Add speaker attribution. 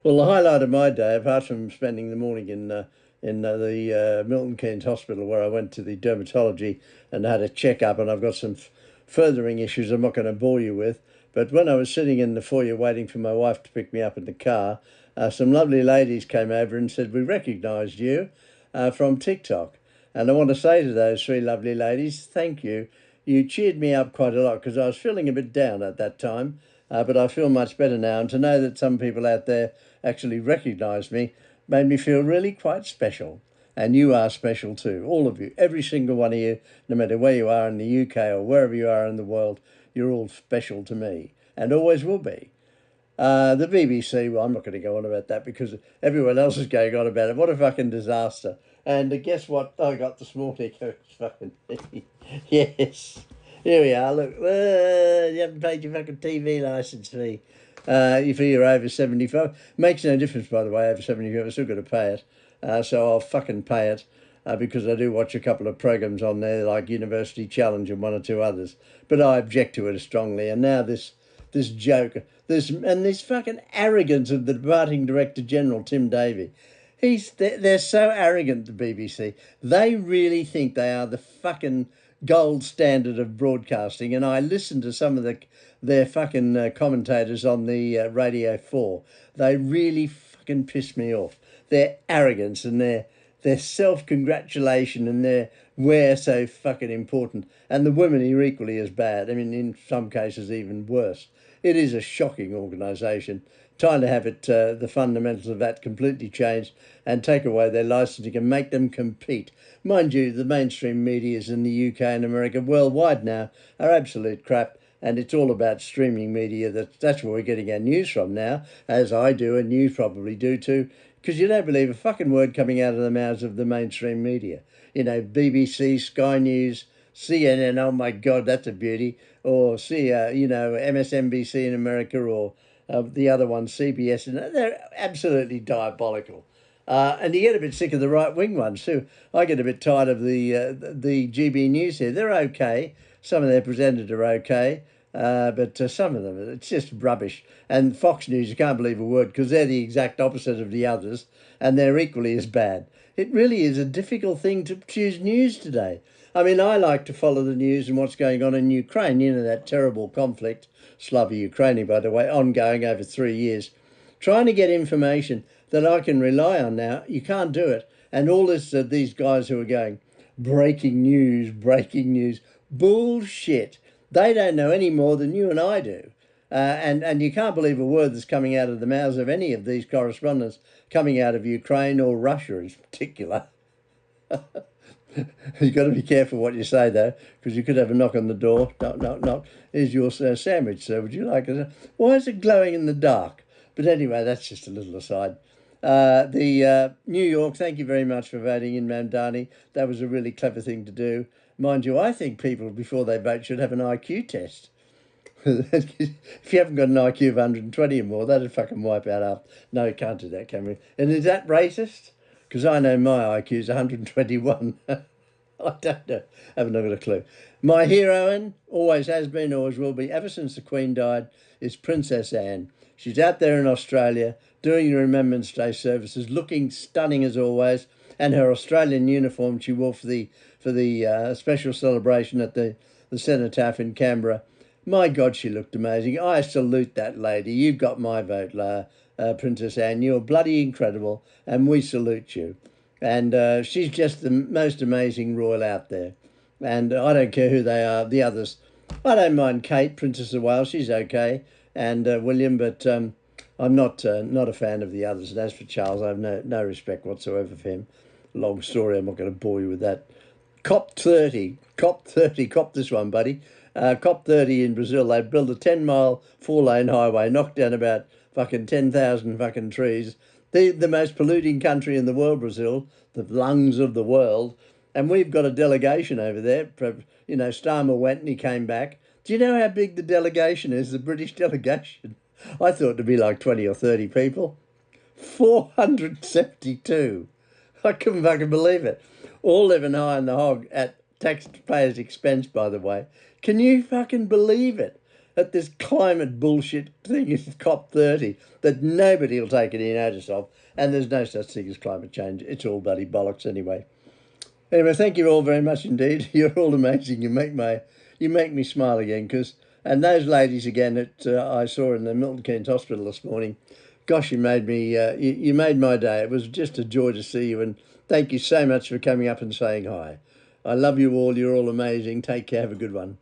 Speaker 1: Well, the highlight of my day, apart from spending the morning in the Milton Keynes Hospital, where I went to the dermatology and had a checkup, and I've got some furthering issues I'm not going to bore you with. But when I was sitting in the foyer waiting for my wife to pick me up in the car, some lovely ladies came over and said, "We recognised you from TikTok." And I want to say to those three lovely ladies, thank you. You cheered me up quite a lot because I was feeling a bit down at that time, but I feel much better now. And to know that some people out there actually recognised me made me feel really quite special. And you are special too, all of you, every single one of you, no matter where you are in the UK or wherever you are in the world, you're all special to me and always will be. The BBC, well, I'm not going to go on about that because everyone else is going on about it. What a fucking disaster. And guess what I got this morning? It's fucking, yes. Here we are. Look, you haven't paid your fucking TV licence fee. If you're over 75. Makes no difference, by the way, over 75. I've still got to pay it. So I'll fucking pay it because I do watch a couple of programs on there like University Challenge and one or two others. But I object to it strongly. And now this joke, this fucking arrogance of the departing Director General, Tim Davie. They're so arrogant, the BBC. They really think they are the fucking gold standard of broadcasting. And I listened to some of their fucking commentators on the Radio 4. They really fucking piss me off. Their arrogance and their self-congratulation and their we're so fucking important. And the women are equally as bad. I mean, in some cases, even worse. It is a shocking organisation. Time to have the fundamentals of that completely changed and take away their licensing and make them compete. Mind you, the mainstream medias in the UK and America worldwide now are absolute crap. And it's all about streaming media. That's where we're getting our news from now, as I do, and you probably do too, because you don't believe a fucking word coming out of the mouths of the mainstream media. You know, BBC, Sky News, CNN, oh my God, that's a beauty. Or MSNBC in America, or the other one, CBS, and they're absolutely diabolical. And you get a bit sick of the right wing ones too. I get a bit tired of the GB News here. They're okay. Some of their presenters are okay, but some of them, it's just rubbish. And Fox News, you can't believe a word because they're the exact opposite of the others, and they're equally as bad. It really is a difficult thing to choose news today. I mean, I like to follow the news and what's going on in Ukraine. You know, that terrible conflict, Slavo-Ukraini, by the way, ongoing over 3 years. Trying to get information that I can rely on now, you can't do it. And all this, these guys who are going, breaking news, bullshit. They don't know any more than you and I do. And you can't believe a word that's coming out of the mouths of any of these correspondents coming out of Ukraine or Russia in particular. You've got to be careful what you say, though, because you could have a knock on the door. Knock, knock, knock. Here's your sandwich, sir. Would you like it? Why is it glowing in the dark? But anyway, that's just a little aside. The New York, thank you very much for voting in Mamdani. That was a really clever thing to do. Mind you, I think people, before they vote, should have an IQ test. If you haven't got an IQ of 120 or more, that'd fucking wipe out half. No, you can't do that, can we? And is that racist? Because I know my IQ is 121. I don't know. I haven't got a clue. My heroine always has been, always will be, ever since the Queen died, is Princess Anne. She's out there in Australia doing the Remembrance Day services, looking stunning as always, and her Australian uniform she wore for the special celebration at the Cenotaph in Canberra. My God, she looked amazing. I salute that lady. You've got my vote, Princess Anne. You're bloody incredible, and we salute you. And she's just the most amazing royal out there. And I don't care who they are, the others. I don't mind Kate, Princess of Wales. She's okay, and William, but I'm not a fan of the others. And as for Charles, I have no respect whatsoever for him. Long story. I'm not going to bore you with that. COP30, cop this one, buddy. COP30 in Brazil, they built a 10-mile four-lane highway, knocked down about fucking 10,000 fucking trees. The most polluting country in the world, Brazil, the lungs of the world. And we've got a delegation over there. You know, Starmer went and he came back. Do you know how big the delegation is, the British delegation? I thought it'd be like 20 or 30 people. 472. I couldn't fucking believe it. All living high on the hog at taxpayers' expense, by the way. Can you fucking believe it? at this climate bullshit thing is COP30 that nobody will take any notice of, and there's no such thing as climate change. It's all bloody bollocks anyway. Anyway, thank you all very much indeed. You're all amazing. You make me smile again. And those ladies again that I saw in the Milton Keynes Hospital this morning, gosh, you made my day. It was just a joy to see you, and thank you so much for coming up and saying hi. I love you all. You're all amazing. Take care. Have a good one.